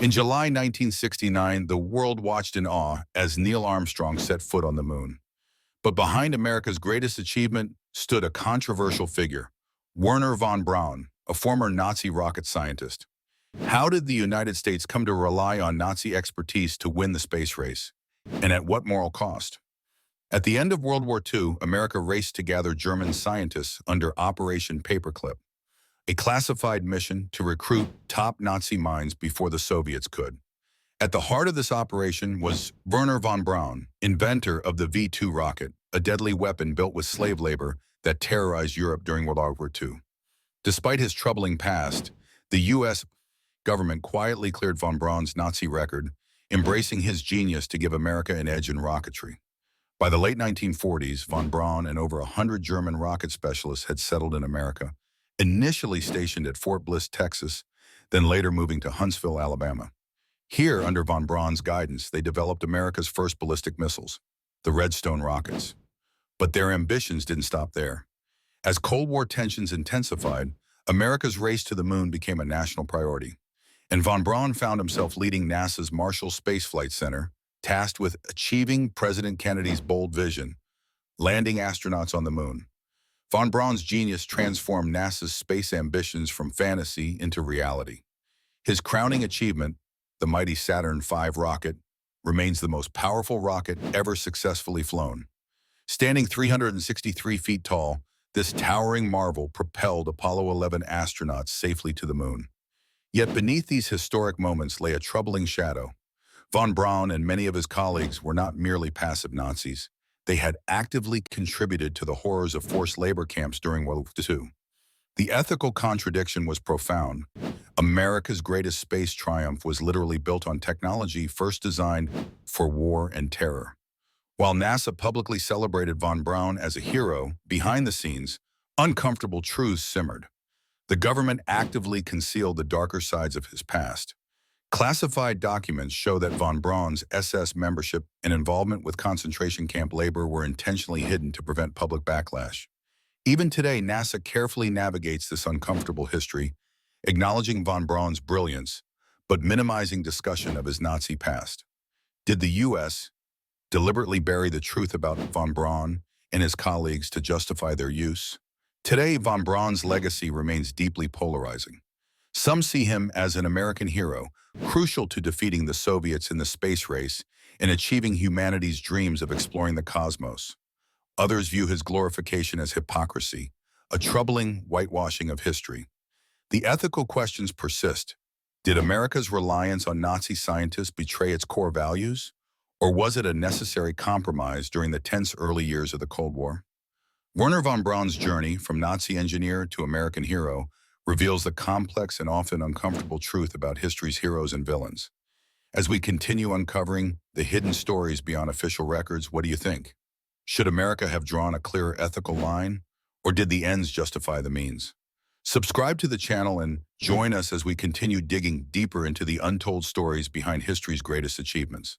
In July 1969, the world watched in awe as Neil Armstrong set foot on the moon. But behind America's greatest achievement stood a controversial figure, Wernher von Braun, a former Nazi rocket scientist. How did the United States come to rely on Nazi expertise to win the space race? And at what moral cost? At the end of World War II, America raced to gather German scientists under Operation Paperclip, a classified mission to recruit top Nazi minds before the Soviets could. At the heart of this operation was Wernher von Braun, inventor of the V-2 rocket, a deadly weapon built with slave labor that terrorized Europe during World War II. Despite his troubling past, the U.S. government quietly cleared von Braun's Nazi record, embracing his genius to give America an edge in rocketry. By the late 1940s, von Braun and over 100 German rocket specialists had settled in America, initially stationed at Fort Bliss, Texas, then later moving to Huntsville, Alabama. Here, under von Braun's guidance, they developed America's first ballistic missiles, the Redstone rockets. But their ambitions didn't stop there. As Cold War tensions intensified, America's race to the moon became a national priority, and von Braun found himself leading NASA's Marshall Space Flight Center, tasked with achieving President Kennedy's bold vision, landing astronauts on the moon. Von Braun's genius transformed NASA's space ambitions from fantasy into reality. His crowning achievement, the mighty Saturn V rocket, remains the most powerful rocket ever successfully flown. Standing 363 feet tall, this towering marvel propelled Apollo 11 astronauts safely to the moon. Yet beneath these historic moments lay a troubling shadow. Von Braun and many of his colleagues were not merely passive Nazis. They had actively contributed to the horrors of forced labor camps during World War II. The ethical contradiction was profound. America's greatest space triumph was literally built on technology first designed for war and terror. While NASA publicly celebrated von Braun as a hero, behind the scenes, uncomfortable truths simmered. The government actively concealed the darker sides of his past. Classified documents show that von Braun's SS membership and involvement with concentration camp labor were intentionally hidden to prevent public backlash. Even today, NASA carefully navigates this uncomfortable history, acknowledging von Braun's brilliance, but minimizing discussion of his Nazi past. Did the U.S. deliberately bury the truth about von Braun and his colleagues to justify their use? Today, von Braun's legacy remains deeply polarizing. Some see him as an American hero, crucial to defeating the Soviets in the space race and achieving humanity's dreams of exploring the cosmos. Others view his glorification as hypocrisy, a troubling whitewashing of history. The ethical questions persist. Did America's reliance on Nazi scientists betray its core values? Or was it a necessary compromise during the tense early years of the Cold War? Wernher von Braun's journey from Nazi engineer to American hero reveals the complex and often uncomfortable truth about history's heroes and villains. As we continue uncovering the hidden stories beyond official records, what do you think? Should America have drawn a clearer ethical line, or did the ends justify the means? Subscribe to the channel and join us as we continue digging deeper into the untold stories behind history's greatest achievements.